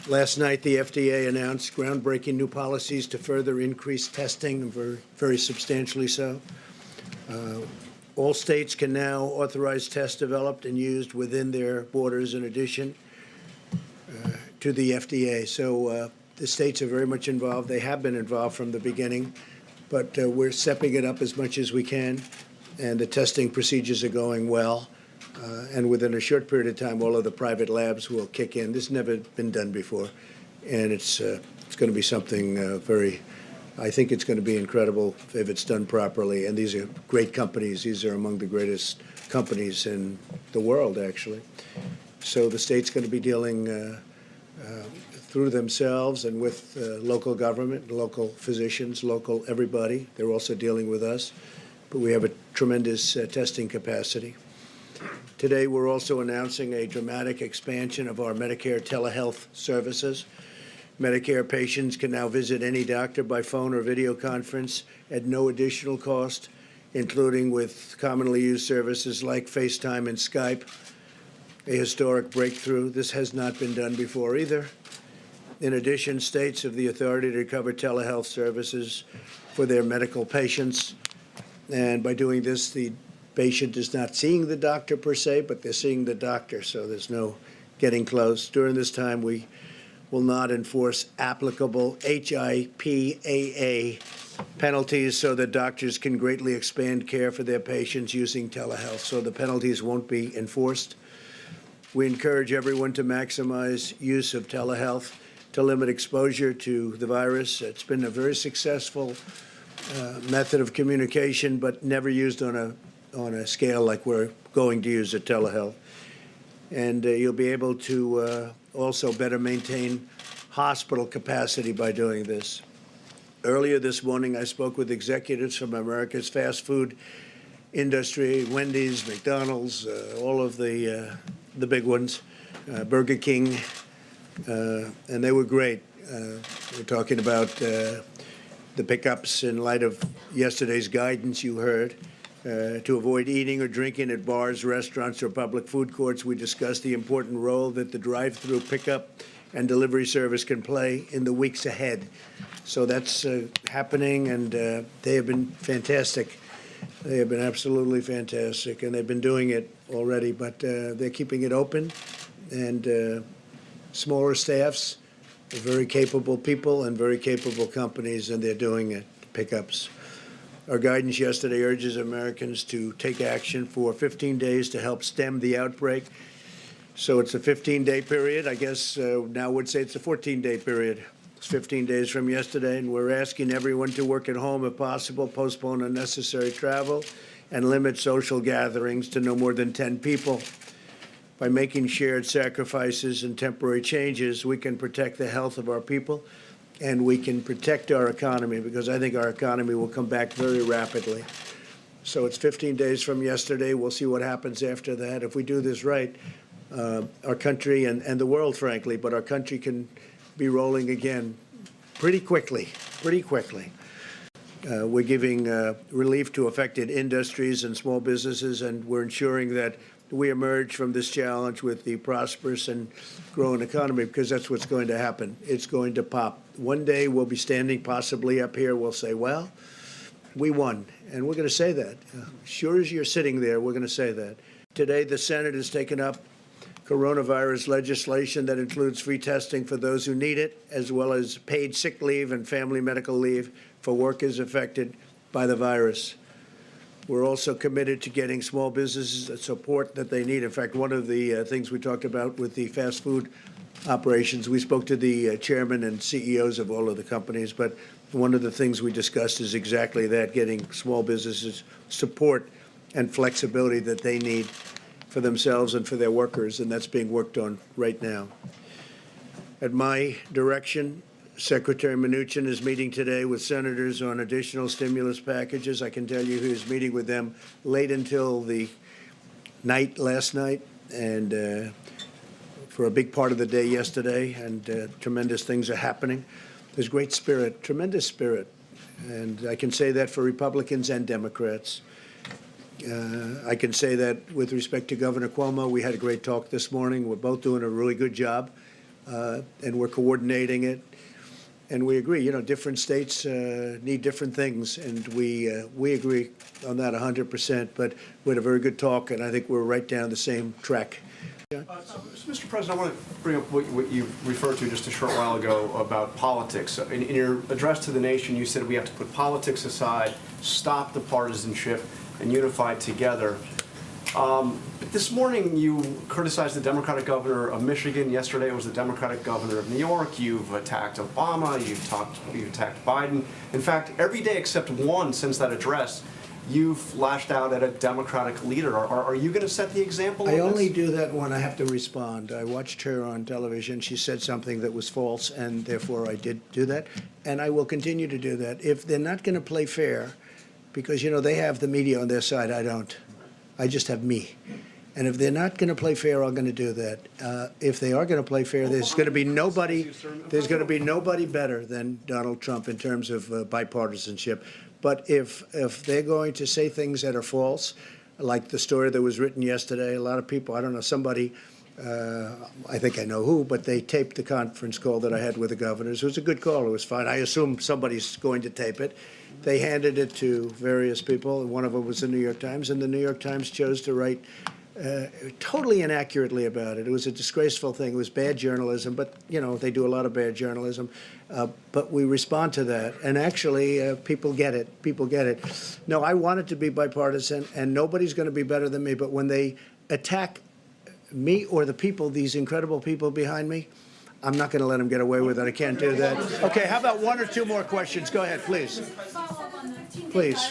Last night, the FDA announced groundbreaking new policies to further increase testing, and very substantially so. All states can now authorize tests developed and used within their borders in addition to the FDA. So the states are very much involved. They have been involved from the beginning, but we're stepping it up as much as we can, and the testing procedures are going well. And within a short period of time, all of the private labs will kick in. This has never been done before, and it's going to be something I think it's going to be incredible if it's done properly. And these are great companies. These are among the greatest companies in the world, actually. So the state's going to be dealing through themselves and with local government, local physicians, local everybody. They're also dealing with us. But we have a tremendous testing capacity. Today, we're also announcing a dramatic expansion of our Medicare telehealth services. Medicare patients can now visit any doctor by phone or video conference at no additional cost, including with commonly used services like FaceTime and Skype, a historic breakthrough. This has not been done before either. In addition, states have the authority to cover telehealth services for their medical patients. And by doing this, the patient is not seeing the doctor per se, but they're seeing the doctor, so there's no getting close. During this time, we will not enforce applicable HIPAA penalties so that doctors can greatly expand care for their patients using telehealth, so the penalties won't be enforced. We encourage everyone to maximize use of telehealth to limit exposure to the virus. It's been a very successful method of communication, but never used on a scale like we're going to use at telehealth. And you'll be able to also better maintain hospital capacity by doing this. Earlier this morning, I spoke with executives from America's fast food industry, Wendy's, McDonald's, all of the big ones, Burger King, and they were great. We're talking about the pickups in light of yesterday's guidance you heard. To avoid eating or drinking at bars, restaurants, or public food courts, we discussed the important role that the drive-through pickup and delivery service can play in the weeks ahead. So that's happening, and they have been fantastic. They have been absolutely fantastic, and they've been doing it already, but they're keeping it open, and smaller staffs, very capable people and very capable companies, and they're doing it, pickups. Our guidance yesterday urges Americans to take action for 15 days to help stem the outbreak. So it's a 15-day period. I guess now would say it's a 14-day period. It's 15 days from yesterday, and we're asking everyone to work at home if possible, postpone unnecessary travel, and limit social gatherings to no more than 10 people. By making shared sacrifices and temporary changes, we can protect the health of our people, and we can protect our economy, because I think our economy will come back very rapidly. So it's 15 days from yesterday. We'll see what happens after that. If we do this right, our country and the world, frankly, but our country can be rolling again pretty quickly. We're giving relief to affected industries and small businesses, and we're ensuring that we emerge from this challenge with the prosperous and growing economy, because that's what's going to happen. It's going to pop. One day we'll be standing possibly up here. We'll say, well, we won. And we're going to say that. Sure as you're sitting there, we're going to say that. Today, the Senate has taken up coronavirus legislation that includes free testing for those who need it, as well as paid sick leave and family medical leave for workers affected by the virus. We're also committed to getting small businesses the support that they need. In fact, one of the things we talked about with the fast food operations, we spoke to the chairman and CEOs of all of the companies, but one of the things we discussed is exactly that, getting small businesses support and flexibility that they need for themselves and for their workers, and that's being worked on right now. At my direction, Secretary Mnuchin is meeting today with senators on additional stimulus packages. I can tell you he was meeting with them late until the night last night, and for a big part of the day yesterday, and tremendous things are happening. There's great spirit, tremendous spirit, and I can say that for Republicans and Democrats. I can say that with respect to Governor Cuomo. We had a great talk this morning. We're both doing a really good job and we're coordinating it. And we agree, different states need different things, and we agree on that 100%. But we had a very good talk, and I think we're right down the same track. Mr. President, I want to bring up what you referred to just a short while ago about politics. In your address to the nation, you said we have to put politics aside, stop the partisanship, and unify together. But this morning, you criticized the Democratic governor of Michigan. Yesterday, it was the Democratic governor of New York. You've attacked Obama. You've attacked Biden. In fact, every day except one since that address, you've lashed out at a Democratic leader. Are you going to set the example? I only do that when I have to respond. I watched her on television. She said something that was false, and therefore I did do that. And I will continue to do that. If they're not going to play fair, because, they have the media on their side, I don't. I just have me. And if they're not going to play fair, I'm going to do that. If they are going to play fair, there's going to be nobody better than Donald Trump in terms of bipartisanship. But if they're going to say things that are false, like the story that was written yesterday, a lot of people, I don't know, somebody, I think I know who, but they taped the conference call that I had with the governors. It was a good call. It was fine. I assume somebody's going to tape it. They handed it to various people, and one of them was the New York Times, and the New York Times chose to write totally inaccurately about it. It was a disgraceful thing. It was bad journalism, but, they do a lot of bad journalism. But we respond to that, and actually, people get it. People get it. No, I want it to be bipartisan, and nobody's going to be better than me, but when they attack me or the people, these incredible people behind me, I'm not going to let them get away with it. I can't do that. Okay, how about one or two more questions? Go ahead, please. Please.